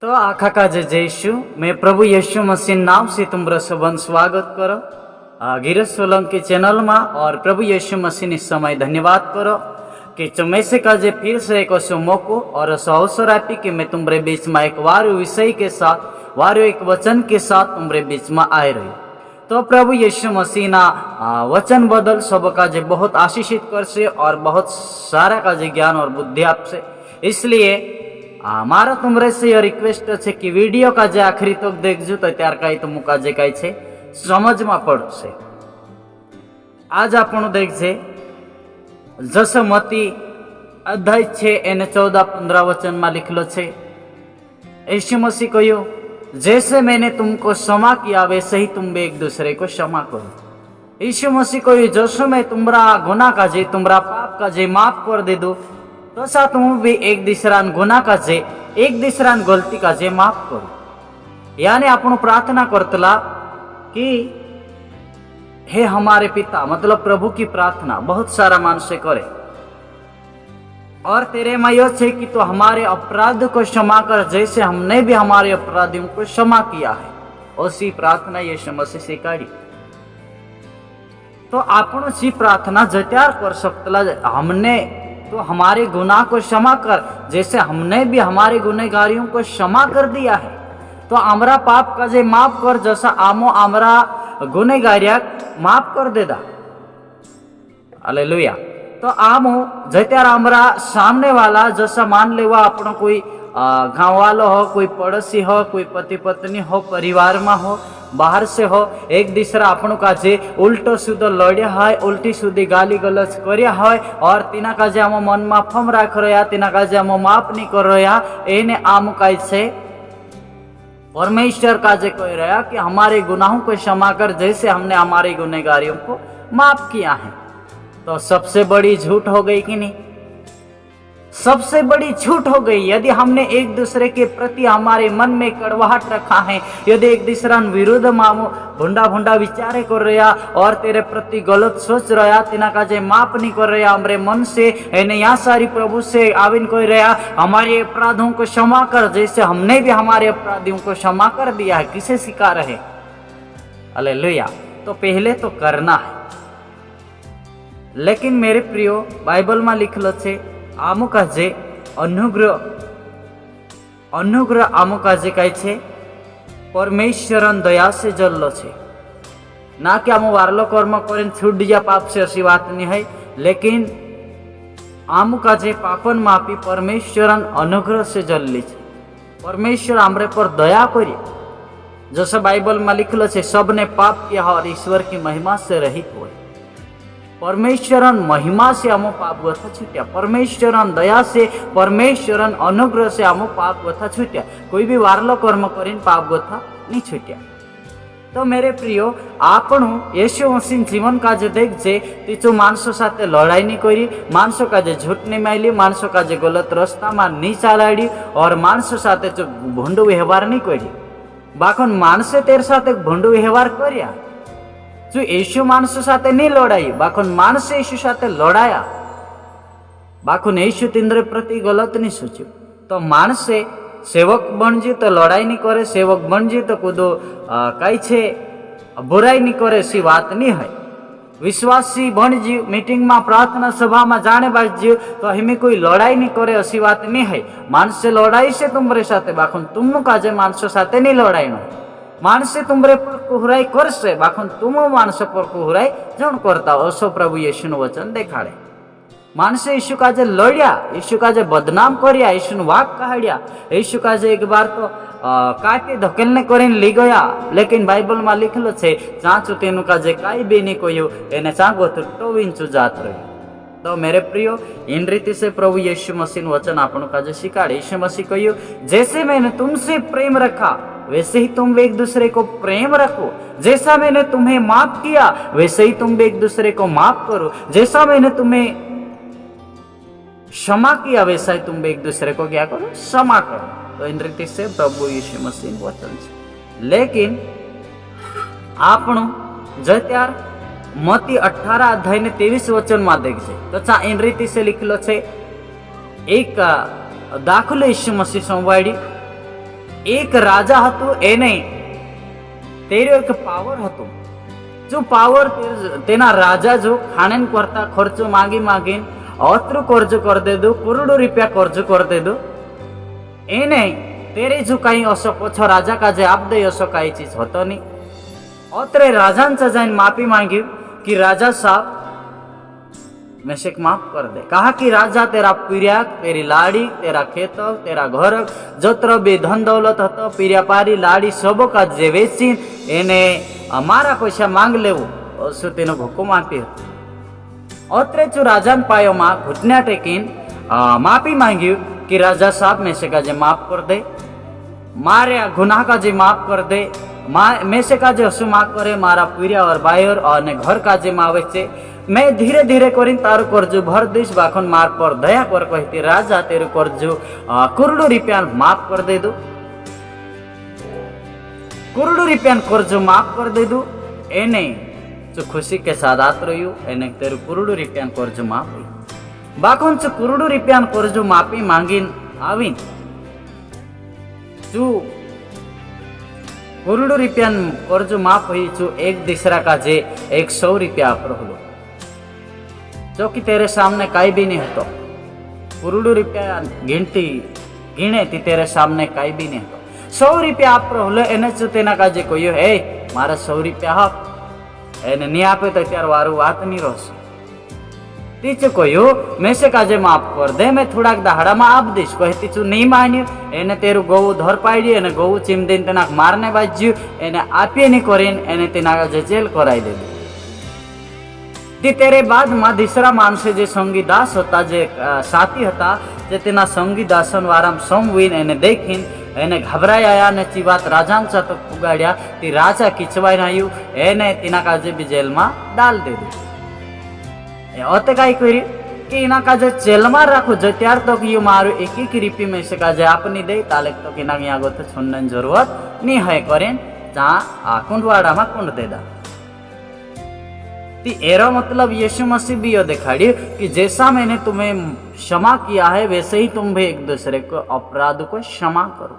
तो आखा का जय यीशु, मैं प्रभु यीशु मसीह नाम से तुम सबन स्वागत करो गिरीश सोलंकी चैनल में। और प्रभु यीशु मसीह ने समय धन्यवाद करो कि चमेसे का जे फिर से एक मौको और अवसर आपी कि मैं तुम्हारे बीच में एक वारो विषय के साथ वारो एक वचन के साथ तुम्हारे बीच में आए रही। तो प्रभु यीशु मसीह ना वचन बदल सबका जे बहुत आशीषित करसे और बहुत सारा का जे ज्ञान और बुद्धि आपसे। इसलिए मारा तुमरे से यह रिक्वेस्ट है कि वीडियो का जे आखिरी तक देखजो तो त्यार कई तो मुका जे कई छे समझ में पड़से। आज आपण देखजे जसमती अध्याय 6 एने 14-15 वचन में लिखलो छे। यीशु मसीह कहो, जैसे मैंने तुमको क्षमा किया वैसे ही तुम भी एक दूसरे को क्षमा करो। यीशु मसीह कहो, जैसे मैं तुम्हारा गुनाह का जे तुम्हारा पाप का जे माफ कर दे दो तो सा तुम भी एक दूसरान गुनाह का जे एक दूसरान गलती का जे माफ करो। यानी आपण प्रार्थना करतला कि हे हमारे पिता, मतलब प्रभु की प्रार्थना बहुत सारा मानुष्य करे और तेरे में यह है कि तो हमारे अपराध को क्षमा कर जैसे हमने भी हमारे अपराधियों को क्षमा किया है। उसी प्रार्थना यीशु मसीह सिखाई। तो आपण सी प्रार्थना जत्यार कर सकतला, हमने तो हमारे गुनाह को क्षमा कर जैसे हमने भी हमारे गुनहगारियों को क्षमा कर दिया है। तो आमरा पाप का जे माफ कर जैसा आमो आमरा गुनहगारिया माफ कर देदा। हालेलुया। तो आमो जत्यार आमरा सामने वाला जैसा मान लेवा अपना कोई गाँव वालो हो, कोई पड़ोसी हो, कोई पति पत्नी हो, परिवार में हो, बाहर से हो, एक दूसरा आपण का जे उल्टो सुधो लड़िया है, उल्टी सुधी गाली गलौज करया है और तीना का जे आमो मन में फम राख रहा, तीना का जे आमो माफ नहीं कर रहा, एने आम कई से परमेश्वर का जे कह रहा कि हमारे गुनाहों को क्षमा कर जैसे हमने हमारे गुनहगारियों को माफ किया है। तो सबसे बड़ी झूठ हो गई कि नहीं? सबसे बड़ी झूठ हो गई यदि हमने एक दूसरे के प्रति हमारे मन में कड़वाहट रखा है, यदि एक दूसरा विरुद्ध मामो भुंडा भुंडा विचारे कर रहा और तेरे प्रति गलत सोच रहा, तिना का जे माफ नहीं कर रहा हमारे मन से, एने यहाँ सारी प्रभु से आविन कह रहा हमारे अपराधों को क्षमा कर जैसे हमने भी हमारे अपराधियों को क्षमा कर दिया है। किसे सिखा रहे? हालेलुया। तो पहले तो करना है। लेकिन मेरे प्रियो, बाइबल में लिखलो छे आमु काजे अनुग्रह आमु काजे कई छे परमेश्वरन दया से जल्लो छे। ना कि आमु वारलो कर्म करें छूट दिया पाप से ऐसी बात नहीं है, लेकिन आमु काजे पापन मापी परमेश्वरन अनुग्रह से जल्ली छे। परमेश्वर हमरे पर दया करी जैसे बाइबल में लिखलो छे सबने पाप किया और ईश्वर की महिमा से रहित हुए। परमेश्वरन महिमा से आमो पाप गथा छूट्या, परमेश्वरन दया से, परमेश्वरन अनुग्रह से आमो पाप गथा छूट्या। कोई भी वारलो कर्म करीन पाप गथा नहीं छूट्या। तो मेरे प्रियो, आपणु यीशु मसीह जीवन का जे देखजे तीचो मानसो साथे लड़ाई नहीं करी, मानसो का जे झूठ नहीं माइली, मानसो का जे गलत रास्ता में नहीं चालाड़ी और मानसो साथे जो भोंडो व्यवहार नहीं करी। बाखन मानसे तेरे साथे भोंडो व्यवहार कर्या जो यीशु मानसो साथे नहीं लड़ाई, बाखन मानसे यीशु साथे लड़ाया, बाखन यीशु तिंद्रे प्रति गलत नहीं सोच्यो। तो मानसे सेवक बनजी तो लड़ाई नहीं करे, सेवक बनजी तो कूदो कई छे बुराई नहीं करे, सी बात नहीं है। विश्वासी बनजी मीटिंग में प्रार्थना सभा में जाने बाजी तो हमें कोई लड़ाई नहीं करे, ऐसी बात नहीं है। मानसे लड़ाई से तुम्हारे साथे, बाखन तुम काजे मानसो साथे नहीं लड़ाई न। मानसे तुमरे पर कुहराई करसे, बाखन तुम मानस पर कुहराई जन करता हो। असो प्रभु यीशु नु वचन देखाड़े। मानसे यीशु का जे लड़िया, यीशु का जे बदनाम करया, यीशु नु वाक कहाड़िया, यीशु का जे एक बार तो काटे धकेलने करीने ली गया, लेकिन बाइबल में लिखलो छे चाचू तेनु का जे काई भी नहीं कह्यो एने चांगो तो टोविंचू जात रही। तो मेरे प्रियो, इन रीति से प्रभु यीशु मसीह वचन आपनो का जे सिखाड़े। यीशु मसीह कह्यो, जैसे मैंने तुमसे प्रेम रखा वैसे ही तुम भी एक दूसरे को प्रेम रखो, जैसा मैंने तुम्हें माफ किया वैसे ही तुम भी एक दूसरे को माफ करो, जैसा मैंने तुम्हें क्षमा किया वैसा ही तुम भी एक दूसरे को क्या करो, क्षमा करो। तो इन रीति से प्रभु यीशु मसीह वचन छे। लेकिन आपणो जत्यार मती 18 अध्याय ने 23 वचन में देखजे तो इन रीति से लिखलो छे एक दाखलो यीशु मसीह संवाड़ी એક રાજા હતું એને તેરો એક પાવર હતો, જો પાવર તેના રાજા જો ખાણે કરતા ખર્ચો માગી માગીને અતરું કર્જ કરી દેદો, કરોડો રૂપિયા કર્જ કરી દેદો એને तेरे जो काही असो पछो राजा काजे आप दे असो काही चीज होतो नहीं। अत्रे राजांचा जाइन माफी मांगी कि राजा साहब मेरे को माफ कर दे। कहा कि राजा तेरा पीरिया, तेरी लाड़ी, तेरा खेत, तेरा घर, जत्र भी धन दौलत हतो पीरिया पारी लाड़ी सब का जे वेची एने अमारा पैसा मांग लेवो असो तेनो हुकुम आपी। अत्रे जो राजान पायो मां घुटना टेकीन माफी मांगी कि राजा साहब में से का जे माफ कर दे, मारे गुनाह का जे माफ कर दे, में से का जे हसु माफ करे, मारा पीरिया और बायर और घर का जे मावे छे मैं धीरे धीरे करीन तारो कर्जो भर दईश, बाखन मार पर दया कर कहती राजा तेरो कर्जो करोड़ो रुपया माफ कर दे दो, करोड़ो रुपया कर्जो माफ कर दे दो। एने जो खुशी के साथ आत रह्यो एने तेरो करोड़ो रुपया कर्जो माफ हुई। बाखन जो करोड़ो रुपया कर्जो माफी मांगीन आवीन जो करोड़ो रुपया कर्जो माफ हुई जो एक दूसरा का जे 100 रुपया पर हलो, जो कि तेरे सामने काई भी नहीं होतो, करोड़ो रुपया गिनती गिने थी तेरे सामने काई भी नहीं होतो। 100 रुपया आप पर हलो एने जो तेना का जे कोई है मारा 100 रुपया आप एने नहीं आपे तो त्यार वारू बात नहीं रोस तीच कहो मैं से काजे माफ कर दे, मैं थोड़ा दहाड़ा में आप दीश कहती चू नहीं मान्यू एने तेरू गऊ धर पाड़ी एने गऊ चिमदीन तेना मारने बाज्यू एने आपे नहीं करीन एने तेना जे जेल कराई दे दी। तेरे बाद में दूसरा मानसे जे संगी दास होता जे साथी होता जे तेना संगी दासन वाराम समवीन एने देखीन एने घबराई आया ने ची बात राजांचा तो पुगाड्या ती राजा खींचवाई नायू एने तेना काजे भी जेल में डाल दे दी। अते काई करी कि इना काजे जेल में राखो जो त्यार तो यू मारू एक एक रिपी में से काजे आपनी दे ताले तो कि ना यहाँ तो छोड़ने जरूरत नहीं है करें जहाँ कुंडवाड़ा में कुंड दे दा। एरो मतलब यीशु मसीह भी ये दिखाड़ी कि जैसा मैंने तुम्हें क्षमा किया है वैसे ही तुम भी एक दूसरे को अपराध को क्षमा करो।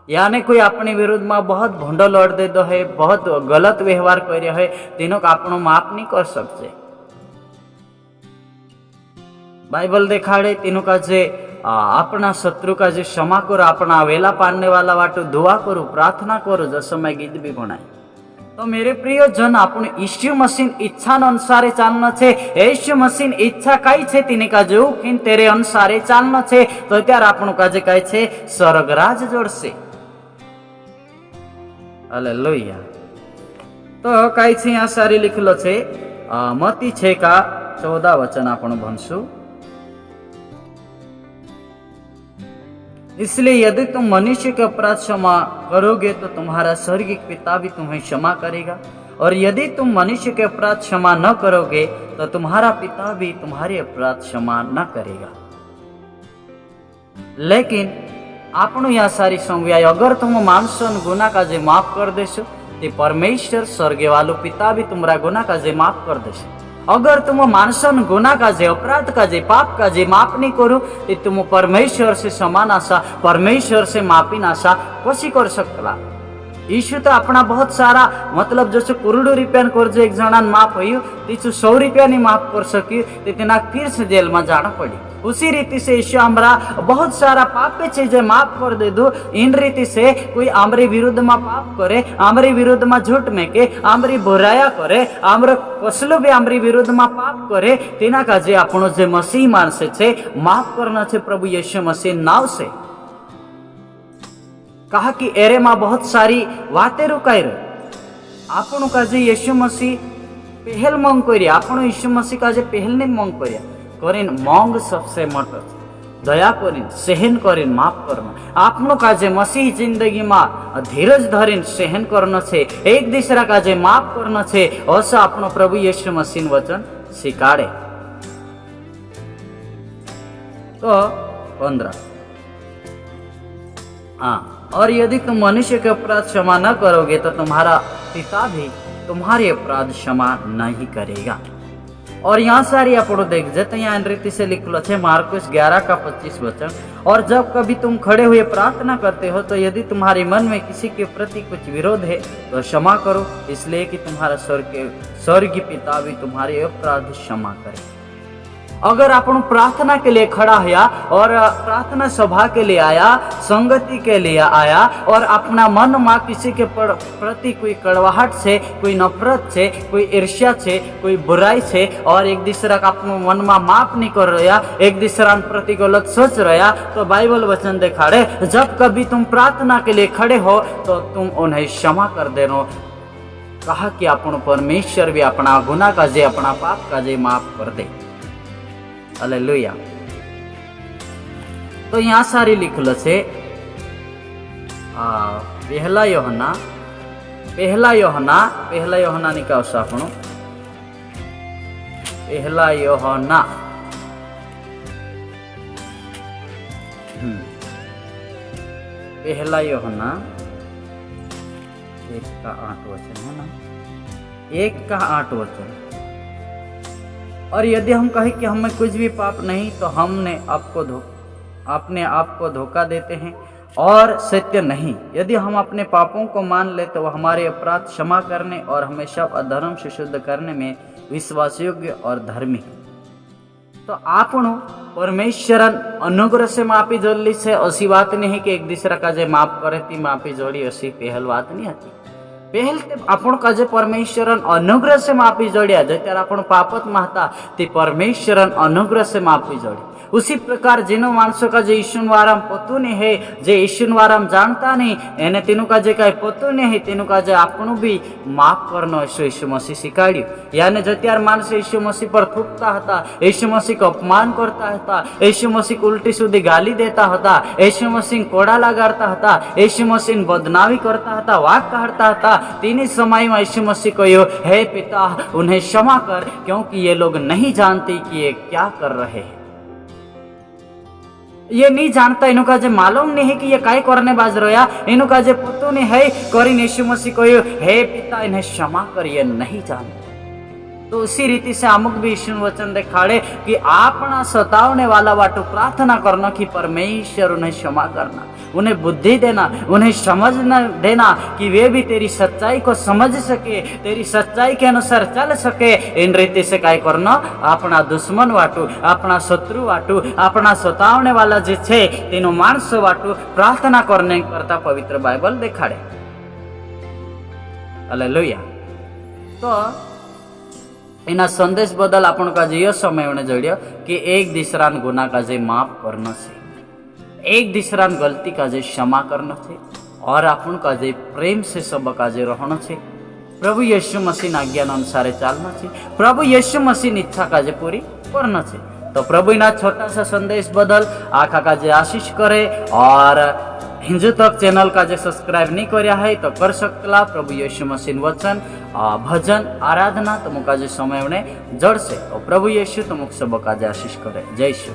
यानी कोई अपने विरुद्ध में बहुत भूडो लड़ दे दो है, बहुत गलत व्यवहार कर है, तीनों का अपनो माफ नहीं कर सकते। बाइबल दिखाड़े तीनों का जे अपना शत्रु का जे क्षमा करो, अपना वेला पाड़ने वाला वाटो दुआ करो, प्रार्थना करो, जैसे मैं गीत भी बनाई। तो मेरे प्रिय जन आपण यीशु मसीह इच्छा अनुसार चालना छे। यीशु मसीह इच्छा कई छे तीने का जो कि तेरे अनुसार चालना छे तो त्यार आपण का जे कहे छे स्वर्गराज जोड़से। हालेलुया। तो कई छे यहाँ सारी लिखलो छे मती 6 का 14 वचन आपण भणशु। इसलिए यदि तुम मनुष्य के अपराध क्षमा करोगे तो तुम्हारा स्वर्गीय पिता भी तुम्हें क्षमा करेगा, और यदि तुम मनुष्य के अपराध क्षमा न करोगे तो तुम्हारा पिता भी तुम्हारे अपराध क्षमा न करेगा। लेकिन आपण या सारी संज्ञा अगर तुम मानसन गुना का जे माफ कर देशो तो परमेश्वर स्वर्ग वालो पिता भी तुम्हारा गुना का जे माफ कर देशो। अगर तुम मानसन गुना का जे अपराध का जे पाप का जे माफ नहीं करो तो तुम परमेश्वर से समान आशा परमेश्वर से माफी नाशा कशी कर सकता। यीशु तो अपना बहुत सारा मतलब जैसे करोड़ों रुपया कर्ज एक जना माफ हो 100 रुपया नहीं माफ कर सकी तो फिर से जेल में जाना पड़ी। उसी रीति से यीशु हमरा बहुत सारा पाप चीजें माफ कर दे दो। इन रीति से कोई हमारे विरुद्ध में पाप करे, हमारे विरुद्ध में झूठ में के हमारी बुराया करे, हमारे कसलो भी हमारे विरुद्ध में पाप करे तेना का जे आपनो जे मसीह मानसे छे माफ करना छे प्रभु यीशु मसीह नाव से। कहा कि एरे में बहुत सारी बातें रुकाई रहे आपनो का जे यीशु मसीह पहल मांग करिए, आपनो यीशु मसीह का जे पहल नहीं मांग करिए करें मांग सबसे मोटो दया करें सहन करें माफ करना। आपनो का जे मसीह जिंदगी में धीरज धरीन सहन करना छे, एक दूसरा का जे माफ करना छे ऐसा आपनो प्रभु यीशु मसीह वचन सिखाड़े। तो 15 और यदि तुम मनुष्य के अपराध क्षमा न करोगे तो तुम्हारा पिता भी तुम्हारे अपराध क्षमा नहीं करेगा। और यहाँ सारी आप देख तो यहाँ इन रीति से लिखलो है मार्कुस 11 का 25 वचन। और जब कभी तुम खड़े हुए प्रार्थना करते हो तो यदि तुम्हारे मन में किसी के प्रति कुछ विरोध है तो क्षमा करो, इसलिए कि तुम्हारा स्वर्गीय पिता भी तुम्हारे अपराध क्षमा करे। अगर आप प्रार्थना के लिए खड़ा है और प्रार्थना सभा के लिए आया, संगति के लिए आया और अपना मन में किसी के प्रति कोई कड़वाहट से, कोई नफरत से, कोई ईर्ष्या से, कोई बुराई से और एक दूसरा का अपने मन में माफ नहीं कर रहा, एक दूसरा प्रति गलत सोच रहा, तो बाइबल वचन दिखाड़े जब कभी तुम प्रार्थना के लिए खड़े हो तो तुम उन्हें क्षमा कर देना। कहा कि अपन परमेश्वर भी अपना गुनाह का जे, अपना पाप का जे माफ कर दे। हालेलुया। तो यहाँ सारी लिखल से पहला योहना निकाल आपण पहला योहना पहला योहना 1 का 8 वचन है ना, 1 का 8 वचन। और यदि हम कहें कि हमें कुछ भी पाप नहीं तो हमने अपने आप को धोखा देते हैं और सत्य नहीं। यदि हम अपने पापों को मान ले तो वह हमारे अपराध क्षमा करने और हमें सब अधर्म से शुद्ध करने में विश्वास योग्य और धर्मी है। तो आप परमेश्वरन अनुग्रह से माफी जोड़ली से ऐसी बात नहीं कि एक दूसरा का जे माफ करे ती माफी जोड़ी, ऐसी पहल बात नहीं आती। पहल आपण का जे परमेश्वरन अनुग्रह से माफी जोड़िया, जो त्यार आपण पापत महता ती परमेश्वरन अनुग्रह से माफी जोड़ी। उसी प्रकार जिनो माणसों का जे ईश्वरवाराम पतो नहीं है, जे ईश्वरवाराम जानता नहीं, एने तीनों का जे कई पतो नहीं है, तीनों का जे आपनो भी माफ करनो यीशु मसीह सिखाड़ियो। यानी जो त्यार माणस यीशु मसीह पर थूकता था, यीशु मसीह को अपमान करता था, यीशु मसीह को उल्टी सीधी गाली देता था, यीशु मसीह कोड़ा लगाता था, यीशु मसीह बदनामी करता था, वाक कहता था, तीन समय में यीशु मसीह को यो हे पिता उन्हें क्षमा कर, क्योंकि ये लोग नहीं जानते कि ये क्या कर रहे हैं। ये नहीं जानता, इन्हों का जो मालूम नहीं है कि ये काय करने बाज रोया, इन्हों का जो पतो नहीं है करीन यीशु मसीह को हे पिता इन्हें क्षमा कर, ये नहीं जानते। तो उसी रीति से अमुक भी यीशु वचन दिखाड़े कि आपना सतावने वाला वाटो प्रार्थना करना कि परमेश्वर उन्हें क्षमा करना, उन्हें बुद्धि देना, उन्हें समझना देना कि वे भी तेरी सच्चाई को समझ सके, तेरी सच्चाई के अनुसार चल सके। इन रीति से काय करना, अपना दुश्मन वाटू, अपना शत्रु वाटू, अपना सतावने वाला जे छे तीनों मानस वाटू प्रार्थना करने करता पवित्र बाइबल दिखाड़े। हालेलुया। तो इना संदेश बदल आपण का जो समय उन्हें जोड़ियो कि एक दूसरा गुनाह का जे माफ करना से, एक दूसरा गलती का जे क्षमा करना से और अपन का जे प्रेम से सब का जे रहना से, प्रभु यीशु मसीह आज्ञा अनुसार चलना से, प्रभु यीशु मसीह इच्छा का जे पूरी करना से। तो प्रभु इना छोटा सा संदेश बदल आखा का जे आशीष करे। और हिंदू तक चैनल का जे सब्सक्राइब नहीं कर है तो कर सकला। प्रभु यीशु मसीह वचन भजन आराधना तुमका जे समय उन्हें जड़ से, और प्रभु यीशु तुमको सब का जे आशीष करे। जय यीशु।